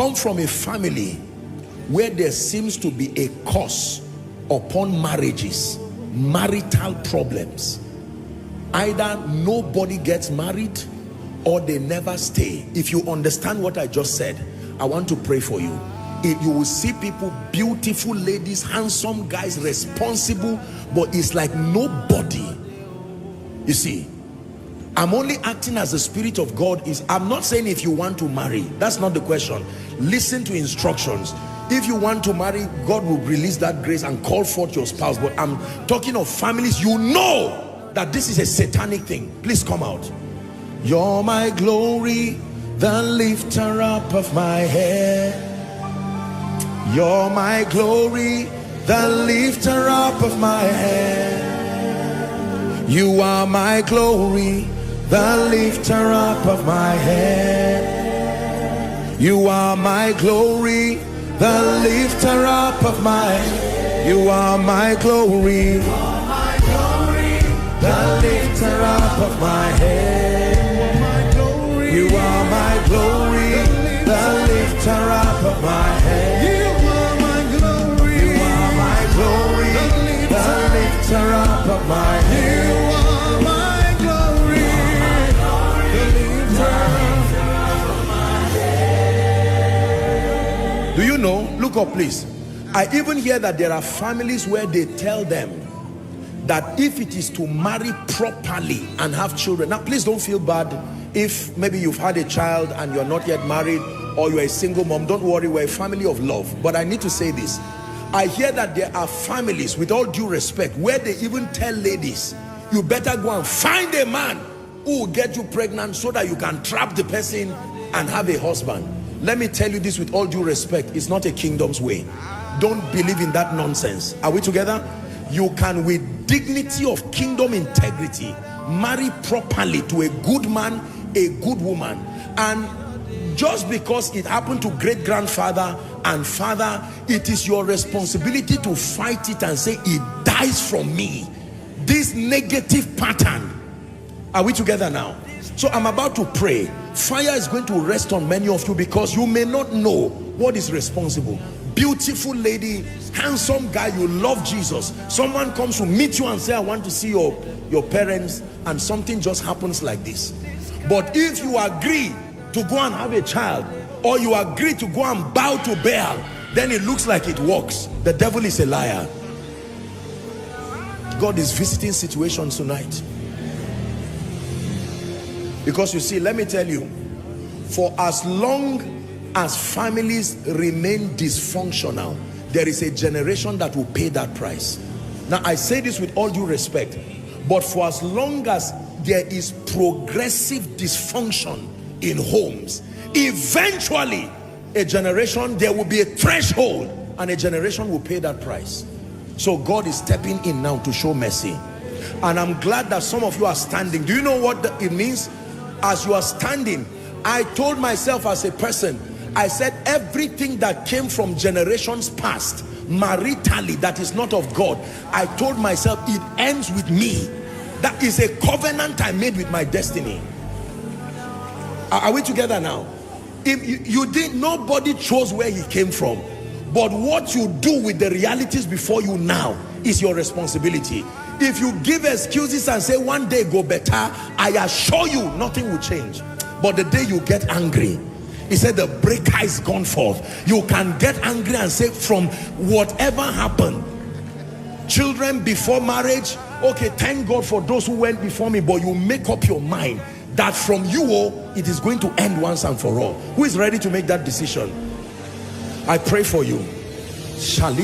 come from a family where there seems to be a curse upon marriages, marital problems. Either nobody gets married or they never stay. If you understand what I just said, I want to pray for you. You will see people, beautiful ladies, handsome guys, responsible, but it's like nobody. You see, I'm only acting as the Spirit of God is. I'm not saying if you want to marry, that's not the question. Listen to instructions. If you want to marry, God will release that grace and call forth your spouse. But I'm talking of families, you know that this is a satanic thing. Please come out. You're my glory, the lifter up of my head. You're my glory, the lifter up of my head. You are my glory, the lifter up of my head. You are my glory, the lifter up of my head. You are my glory, the lifter up of my head. You are my glory, the lifter up of my head. You are my glory, the lifter up of my head. You are my glory, the lifter up of my head. Do you know? Look up, please. I even hear that there are families where they tell them that if it is to marry properly and have children. Now, please don't feel bad if maybe you've had a child and you're not yet married, or you're a single mom. Don't worry, we're a family of love. But I need to say this. I hear that there are families, with all due respect, where they even tell ladies, you better go and find a man who will get you pregnant so that you can trap the person and have a husband. Let me tell you this with all due respect, it's not a kingdom's way. Don't believe in that nonsense. Are we together? You can, with dignity of kingdom integrity, marry properly to a good man, a good woman. And just because it happened to great grandfather and father, it is your responsibility to fight it and say, it dies from me, this negative pattern. Are we together now? So I'm about to pray. Fire is going to rest on many of you because you may not know what is responsible. Beautiful lady, handsome guy, you love Jesus. Someone comes to meet you and say, I want to see your parents, and something just happens like this. But if you agree to go and have a child, or you agree to go and bow to Baal, then it looks like it works. The devil is a liar. God is visiting situations tonight. Because you see, let me tell you, for as long as families remain dysfunctional, there is a generation that will pay that price. Now, I say this with all due respect, but for as long as there is progressive dysfunction in homes, eventually a generation, there will be a threshold, and a generation will pay that price. So God is stepping in now to show mercy. And I'm glad that some of you are standing. Do you know what it means? As you are standing, I told myself as a person, I said everything that came from generations past, maritally, that is not of God, I told myself it ends with me. That is a covenant I made with my destiny. Are we together now? If you didn't, nobody chose where he came from, but what you do with the realities before you now is your responsibility. If you give excuses and say one day go better, I assure you nothing will change. But the day you get angry, he said the breaker is gone forth. You can get angry and say, from whatever happened, children before marriage, okay, thank God for those who went before me, but you make up your mind that from you, it is going to end once and for all. Who is ready to make that decision? I pray for you. Some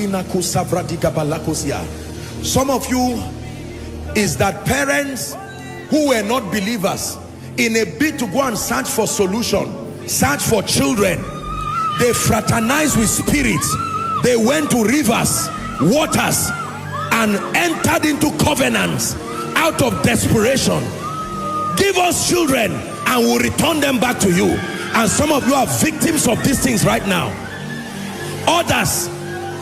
of you is that parents who were not believers, in a bid to go and search for solution, search for children, they fraternized with spirits. They went to rivers, waters, and entered into covenants out of desperation. Give us children and we'll return them back to you. And some of you are victims of these things right now. Others,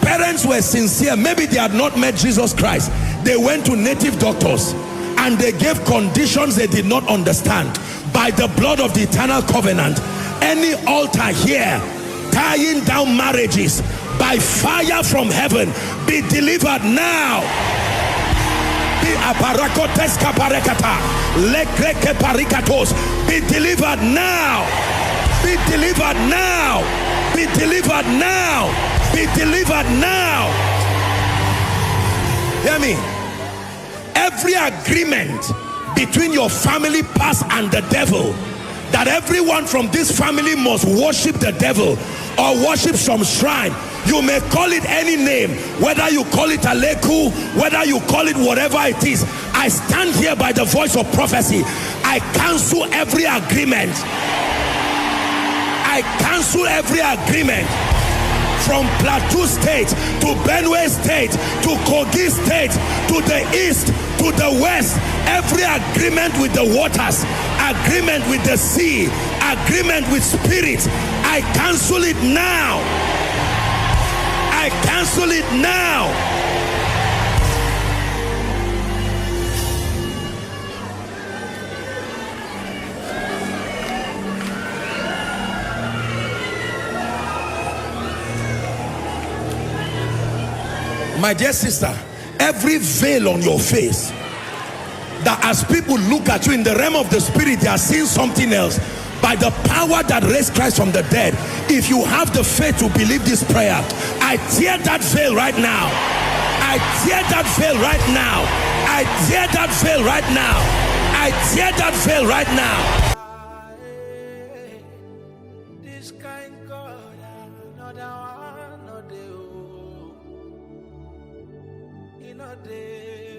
parents were sincere. Maybe they had not met Jesus Christ. They went to native doctors and they gave conditions they did not understand. By the blood of the eternal covenant, any altar here tying down marriages by fire from heaven, be delivered now. Be delivered now. Be delivered now. Be delivered now. Be delivered now. Hear me. Every agreement between your family past and the devil, that everyone from this family must worship the devil or worship some shrine. You may call it any name, whether you call it Aleku, whether you call it whatever it is. I stand here by the voice of prophecy. I cancel every agreement. I cancel every agreement. From Plateau State to Benue State to Kogi State to the east to the west, every agreement with the waters, agreement with the sea, agreement with spirits, I cancel it now. I cancel it now. My dear sister, every veil on your face, that as people look at you in the realm of the spirit, they are seeing something else. By the power that raised Christ from the dead, if you have the faith to believe this prayer, I tear that veil right now. I tear that veil right now. I tear that veil right now. I tear that veil right now. This kind God, another one, no day.